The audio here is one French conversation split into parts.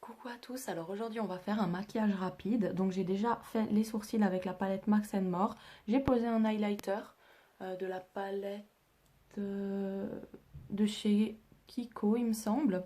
Coucou à tous, alors aujourd'hui on va faire un maquillage rapide. Donc j'ai déjà fait les sourcils avec la palette Max More. J'ai posé un highlighter de la palette de chez Kiko il me semble.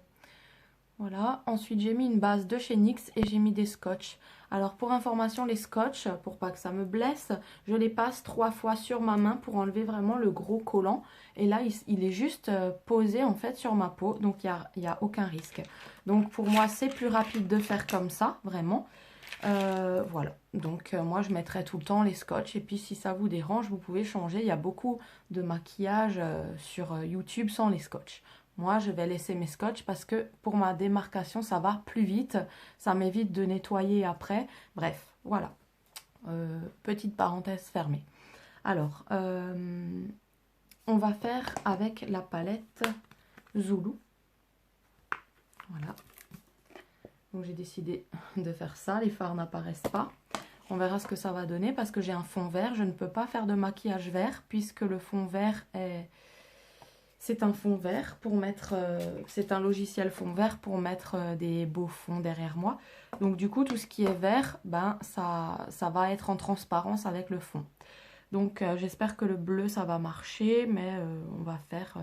Voilà, ensuite j'ai mis une base de chez NYX et j'ai mis des scotch. Alors pour information, les scotch, pour pas que ça me blesse, je les passe 3 fois sur ma main pour enlever vraiment le gros collant. Et là, il est juste posé en fait sur ma peau, donc il n'y a aucun risque. Donc pour moi, c'est plus rapide de faire comme ça, vraiment. Voilà, donc moi je mettrai tout le temps les scotch et puis si ça vous dérange, vous pouvez changer. Il y a beaucoup de maquillage sur YouTube sans les scotch. Moi, je vais laisser mes scotch parce que pour ma démarcation, ça va plus vite. Ça m'évite de nettoyer après. Bref, voilà. Petite parenthèse fermée. Alors, on va faire avec la palette Zulu. Voilà. Donc, j'ai décidé de faire ça. Les fards n'apparaissent pas. On verra ce que ça va donner parce que j'ai un fond vert. Je ne peux pas faire de maquillage vert puisque le fond vert est... C'est un fond vert pour mettre, c'est un logiciel fond vert pour mettre des beaux fonds derrière moi. Donc du coup, tout ce qui est vert, ben ça va être en transparence avec le fond. Donc j'espère que le bleu ça va marcher, mais on va faire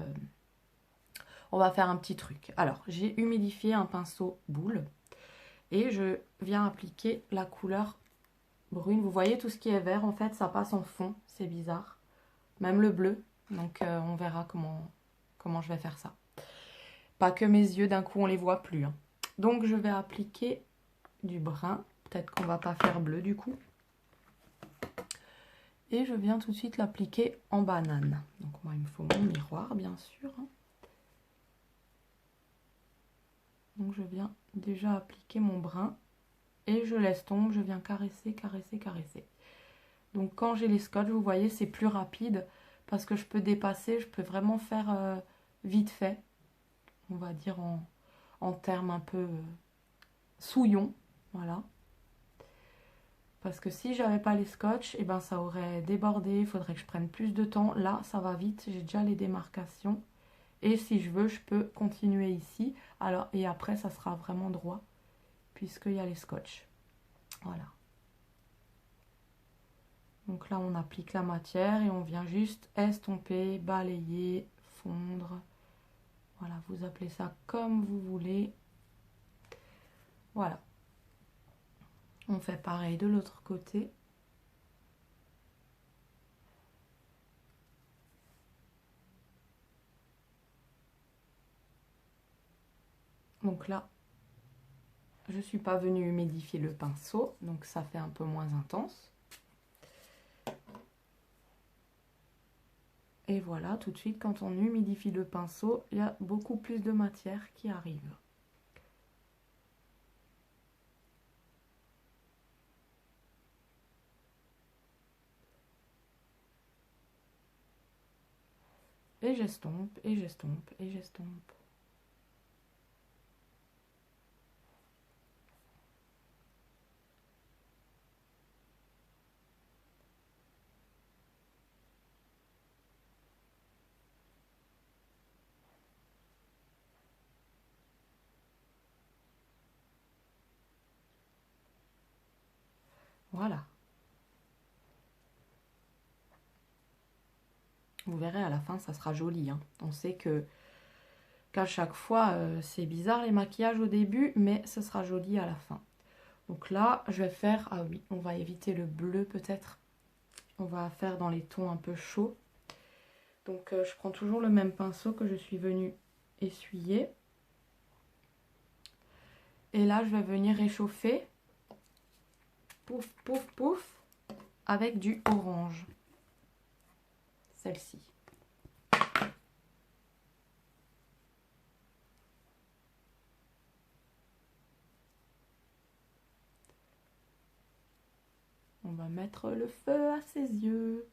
un petit truc. Alors j'ai humidifié un pinceau boule et je viens appliquer la couleur brune. Vous voyez tout ce qui est vert en fait, ça passe en fond, c'est bizarre. Même le bleu. Donc on verra comment je vais faire ça. Pas que mes yeux, d'un coup, on les voit plus. Hein. Donc, je vais appliquer du brun. Peut-être qu'on va pas faire bleu, du coup. Et je viens tout de suite l'appliquer en banane. Donc, moi, il me faut mon miroir, bien sûr. Donc, je viens déjà appliquer mon brun. Et je laisse tomber. Je viens caresser, caresser, caresser. Donc, quand j'ai les scotch, vous voyez, c'est plus rapide. Parce que je peux dépasser. Je peux vraiment faire vite fait. On va dire en termes un peu souillons, voilà. Parce que si j'avais pas les scotch, et ben ça aurait débordé, il faudrait que je prenne plus de temps. Là, ça va vite, j'ai déjà les démarcations. Et si je veux, je peux continuer ici. Alors, et après, ça sera vraiment droit, puisqu'il y a les scotch. Voilà. Donc là, on applique la matière et on vient juste estomper, balayer, fondre. Voilà, vous appelez ça comme vous voulez. Voilà. On fait pareil de l'autre côté. Donc là, je ne suis pas venue humidifier le pinceau, donc ça fait un peu moins intense. Et voilà, tout de suite, quand on humidifie le pinceau, il y a beaucoup plus de matière qui arrive. Et j'estompe, et j'estompe, et j'estompe. Voilà. Vous verrez, à la fin, ça sera joli. Hein. On sait qu'à chaque fois, c'est bizarre les maquillages au début, mais ce sera joli à la fin. Donc là, je vais faire... Ah oui, on va éviter le bleu peut-être. On va faire dans les tons un peu chauds. Donc je prends toujours le même pinceau que je suis venue essuyer. Et là, je vais venir réchauffer. Pouf, pouf, pouf. Avec du orange. Celle-ci. On va mettre le feu à ses yeux.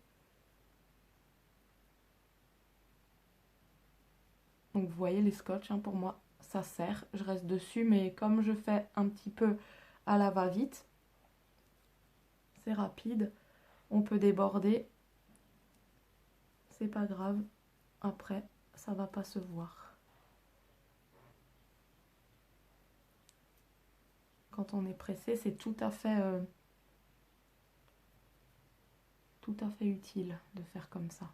Donc vous voyez les scotch, hein, pour moi, ça sert. Je reste dessus, mais comme je fais un petit peu à la va-vite, c'est rapide. On peut déborder. C'est pas grave. Après, ça va pas se voir. Quand on est pressé, c'est tout à fait utile de faire comme ça.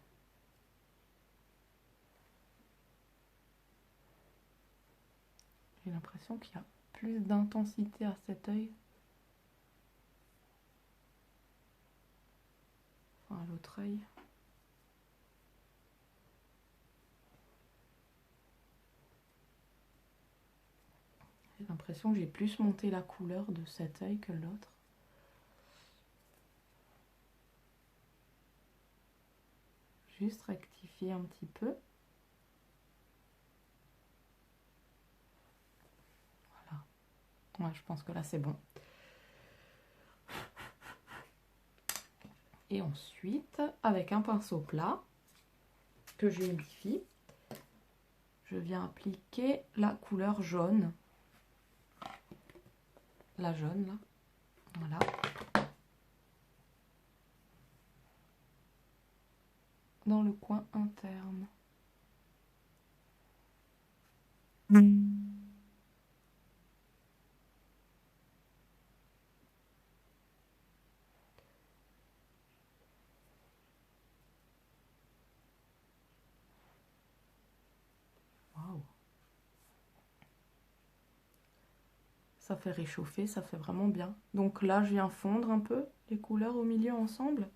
J'ai l'impression qu'il y a plus d'intensité à cet œil. Enfin, à l'autre œil. J'ai l'impression que j'ai plus monté la couleur de cet œil que l'autre. Juste rectifier un petit peu. Voilà. Ouais, je pense que là c'est bon. Et ensuite, avec un pinceau plat que j'humidifie, je viens appliquer la couleur jaune. La jaune là. Voilà. Dans le coin interne. Waouh. Ça fait réchauffer, ça fait vraiment bien. Donc là, je viens fondre un peu les couleurs au milieu ensemble.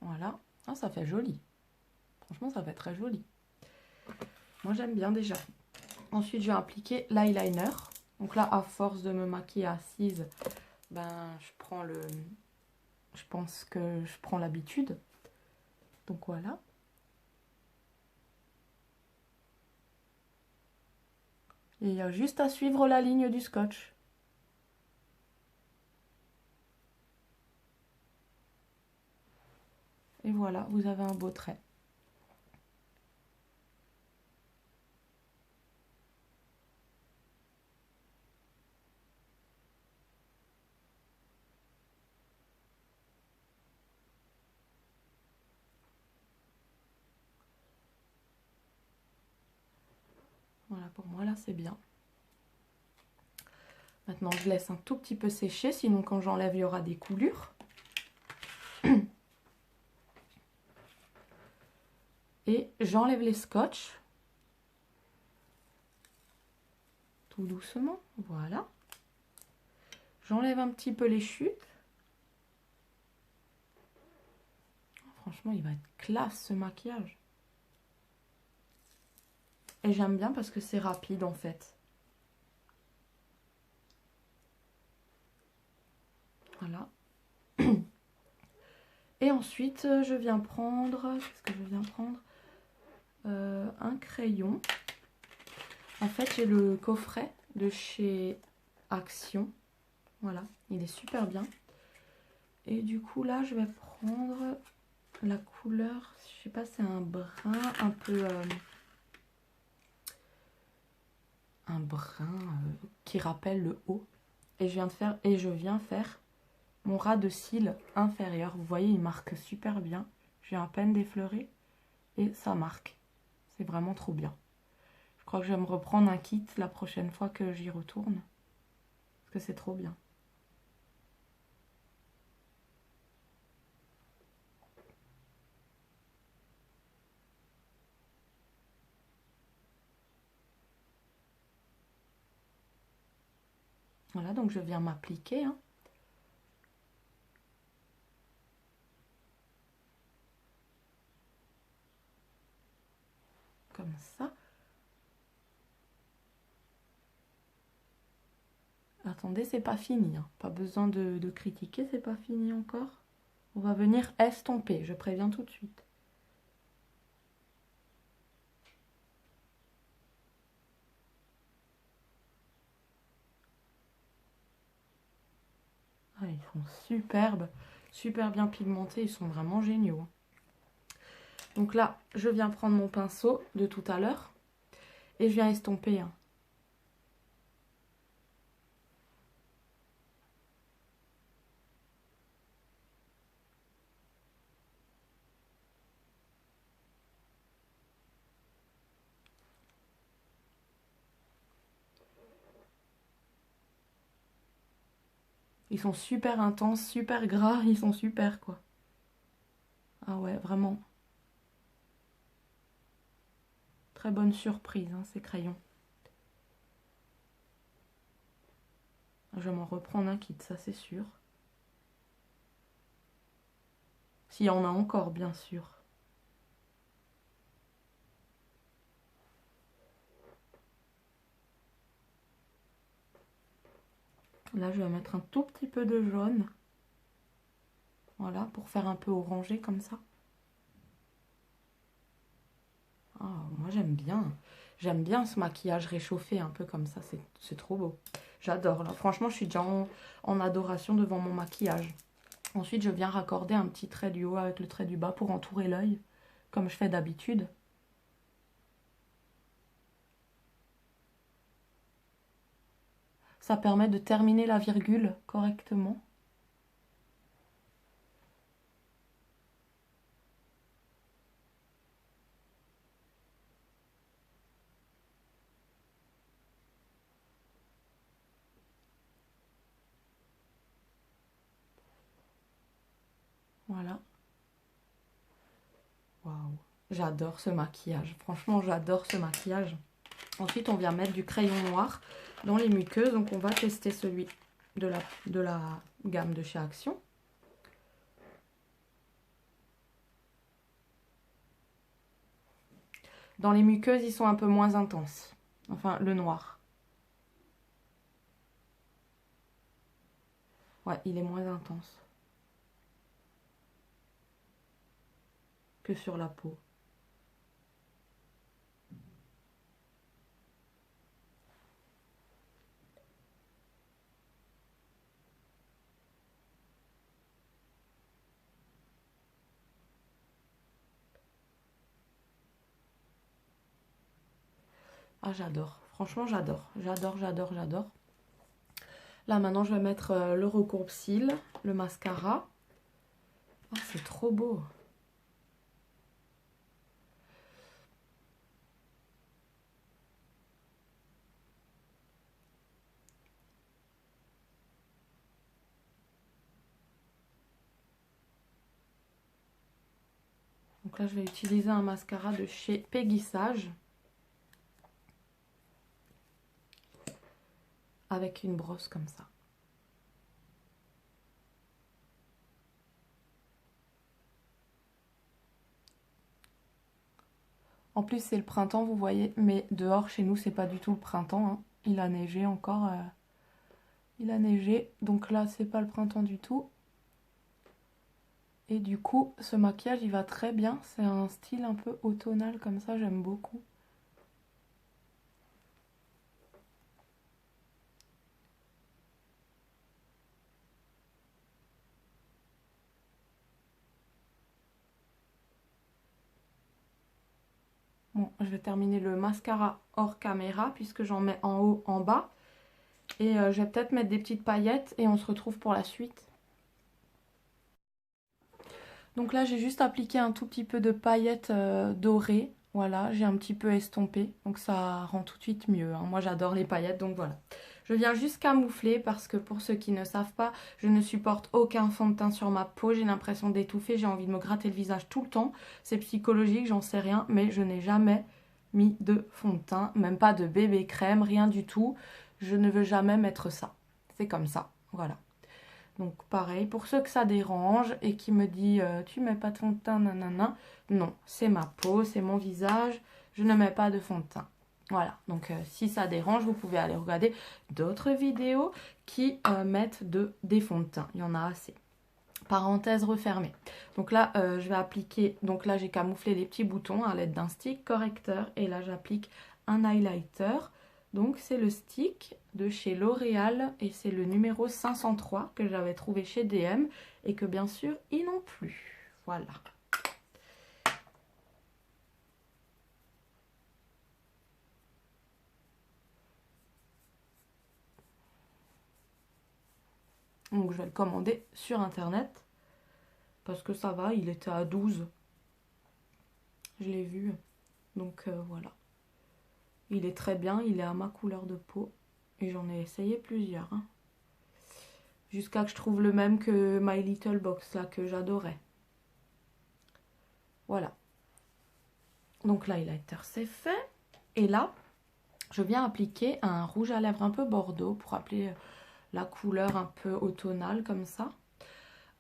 Voilà. Ah, ça fait joli. Franchement, ça fait très joli. Moi, j'aime bien déjà. Ensuite, je vais appliquer l'eyeliner. Donc là, à force de me maquiller assise, ben, je pense que je prends l'habitude. Donc voilà. Et il y a juste à suivre la ligne du scotch. Et voilà, vous avez un beau trait. Voilà, pour moi, là, c'est bien. Maintenant, je laisse un tout petit peu sécher, sinon quand j'enlève, il y aura des coulures. Et j'enlève les scotch. Tout doucement, voilà. J'enlève un petit peu les chutes. Franchement, il va être classe ce maquillage. Et j'aime bien parce que c'est rapide en fait. Voilà. Et ensuite, je viens prendre... Qu'est-ce que je viens prendre? Un crayon. En fait, j'ai le coffret de chez Action. Voilà, il est super bien. Et du coup, là, je vais prendre la couleur... Je sais pas, c'est un brun un peu... un brun qui rappelle le haut. Et je viens faire mon ras de cils inférieur. Vous voyez, il marque super bien. J'ai à peine d'effleurer et ça marque. C'est vraiment trop bien. Je crois que je vais me reprendre un kit la prochaine fois que j'y retourne. Parce que c'est trop bien. Voilà, donc je viens m'appliquer. Hein. Comme ça. Attendez, c'est pas fini. Hein. Pas besoin de critiquer, c'est pas fini encore. On va venir estomper, je préviens tout de suite. Ah, ils sont superbes, super bien pigmentés, ils sont vraiment géniaux. Donc là, je viens prendre mon pinceau de tout à l'heure et je viens estomper. Hein. Ils sont super intenses, super gras, ils sont super quoi. Ah ouais, vraiment. Très bonne surprise, hein, ces crayons. Je vais m'en reprendre un kit, ça c'est sûr. S'il y en a encore, bien sûr. Là, je vais mettre un tout petit peu de jaune. Voilà, pour faire un peu orangé comme ça. Ah, moi j'aime bien. J'aime bien ce maquillage réchauffé un peu comme ça, c'est trop beau. J'adore là, franchement je suis déjà en adoration devant mon maquillage. Ensuite je viens raccorder un petit trait du haut avec le trait du bas pour entourer l'œil, comme je fais d'habitude. Ça permet de terminer la virgule correctement. Voilà. Waouh. J'adore ce maquillage. Franchement, j'adore ce maquillage. Ensuite, on vient mettre du crayon noir dans les muqueuses. Donc, on va tester celui de la gamme de chez Action. Dans les muqueuses, ils sont un peu moins intenses. Enfin, le noir. Ouais, il est moins intense que sur la peau. Ah, j'adore. Franchement, j'adore. J'adore, j'adore, j'adore. Là, maintenant, je vais mettre le recourbe-cils, le mascara. Ah, c'est trop beau. Donc là, je vais utiliser un mascara de chez Peggy Sage. Avec une brosse comme ça. En plus, c'est le printemps, vous voyez. Mais dehors, chez nous, c'est pas du tout le printemps, hein. Il a neigé encore. Il a neigé. Donc là, c'est pas le printemps du tout. Et du coup, ce maquillage, il va très bien. C'est un style un peu automnal comme ça, j'aime beaucoup. Bon, je vais terminer le mascara hors caméra puisque j'en mets en haut, en bas. Et je vais peut-être mettre des petites paillettes et on se retrouve pour la suite. Donc là, j'ai juste appliqué un tout petit peu de paillettes dorées. Voilà, j'ai un petit peu estompé. Donc ça rend tout de suite mieux, hein. Moi, j'adore les paillettes, donc voilà. Je viens juste camoufler parce que pour ceux qui ne savent pas, je ne supporte aucun fond de teint sur ma peau. J'ai l'impression d'étouffer, j'ai envie de me gratter le visage tout le temps. C'est psychologique, j'en sais rien, mais je n'ai jamais mis de fond de teint, même pas de bébé crème, rien du tout. Je ne veux jamais mettre ça. C'est comme ça, voilà. Donc pareil, pour ceux que ça dérange et qui me dit tu mets pas de fond de teint, nanana. Non, c'est ma peau, c'est mon visage, je ne mets pas de fond de teint. Voilà, donc si ça dérange, vous pouvez aller regarder d'autres vidéos qui mettent des fonds de teint. Il y en a assez. Parenthèse refermée. Donc là, je vais appliquer, donc là j'ai camouflé les petits boutons à l'aide d'un stick correcteur. Et là j'applique un highlighter. Donc c'est le stick de chez L'Oréal et c'est le numéro 503 que j'avais trouvé chez DM et que bien sûr ils n'ont plus. Voilà. Donc je vais le commander sur internet parce que ça va, il était à 12. Je l'ai vu. Donc voilà. Il est très bien, il est à ma couleur de peau et j'en ai essayé plusieurs, hein. jusqu'à que je trouve le même que My Little Box, là, que j'adorais. Voilà. Donc l'highlighter, c'est fait. Et là, je viens appliquer un rouge à lèvres un peu bordeaux pour appeler la couleur un peu automnale, comme ça.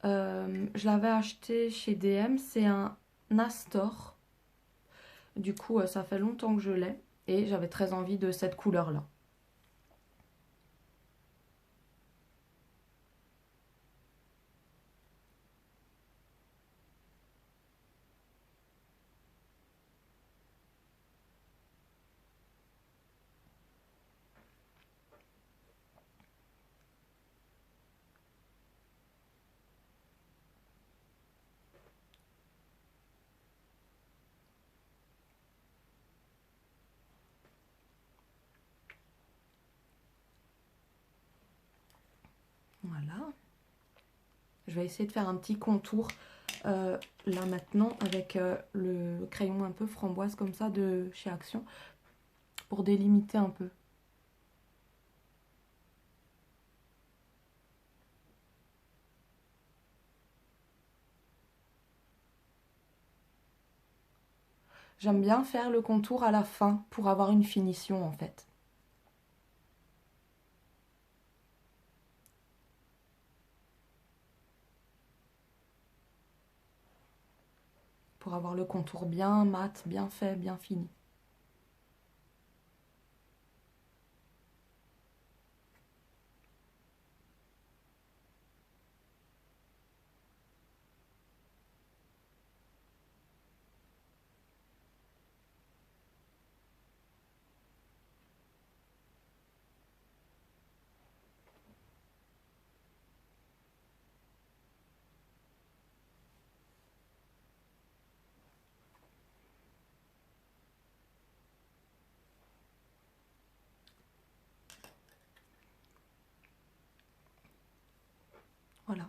Je l'avais acheté chez DM, c'est un Astor. Du coup, ça fait longtemps que je l'ai et j'avais très envie de cette couleur-là. Voilà. Je vais essayer de faire un petit contour là maintenant avec le crayon un peu framboise comme ça de chez Action pour délimiter un peu. J'aime bien faire le contour à la fin pour avoir une finition en fait. Pour avoir le contour bien mat, bien fait, bien fini. Voilà.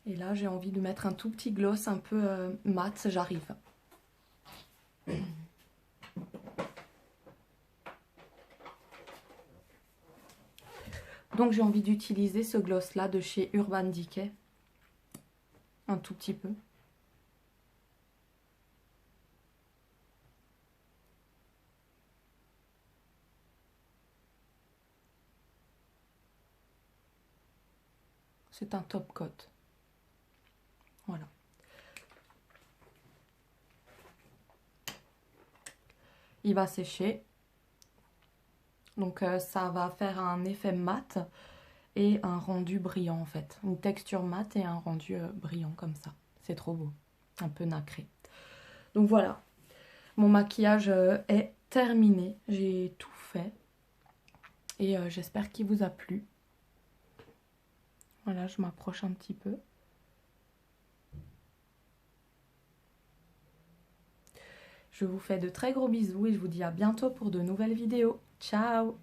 Et là, j'ai envie de mettre un tout petit gloss un peu mat, j'arrive. Donc j'ai envie d'utiliser ce gloss là de chez Urban Decay. Un tout petit peu. C'est un top coat. Voilà. Il va sécher. Donc ça va faire un effet mat et un rendu brillant en fait. Une texture mat et un rendu brillant comme ça. C'est trop beau. Un peu nacré. Donc voilà. Mon maquillage est terminé. J'ai tout fait. Et j'espère qu'il vous a plu. Voilà, je m'approche un petit peu. Je vous fais de très gros bisous et je vous dis à bientôt pour de nouvelles vidéos. Ciao!